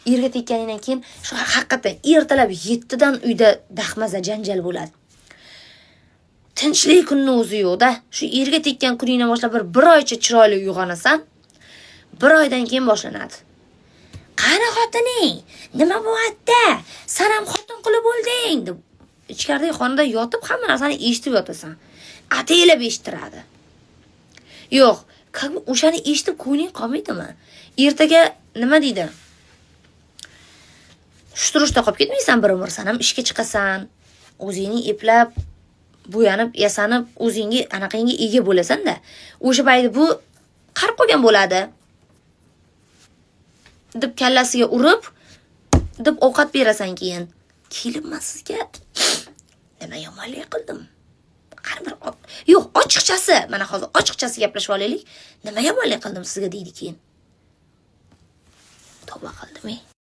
Erga tekkaningdan keyin shu haqiqatan ertalab 7 dan uyda dahmaza janjal bo'ladi. Tinchlik kunni o'zi yo'qda. Shu erga tekkan kuningdan boshlab bir oycha chiroyli uyg'onasan, 1 oydan keyin boshlanadi. Qani xotining? Nima bo'lyapti? Sen ham xotin qilib bo'lding deb ichkaridagi xonada yotib hamma narsani eshitib yotasan. Ataylab eshittiradi. Yo'q, o'shani eshitib ko'ngling qolmaydimi? Ertaga nima deydi? Shturishda qolib ketmaysan bir umr, sen ham ishga chiqasan, o'zingni eplab, bo'yanib, yasanib, o'zingga anaqangi ega bo'lasan-da. O'sha paytda bu qarib qo'ygan bo'ladi. Deb kallasiga urib, deb ovqat berasan keyin. Kelinman sizga nima yomonlik qildim? Yo'q, ochiqchasi, mana hozir ochiqchasi gaplashib olaylik. Nima yomonlik qildim sizga deydi keyin. Tavba qildim.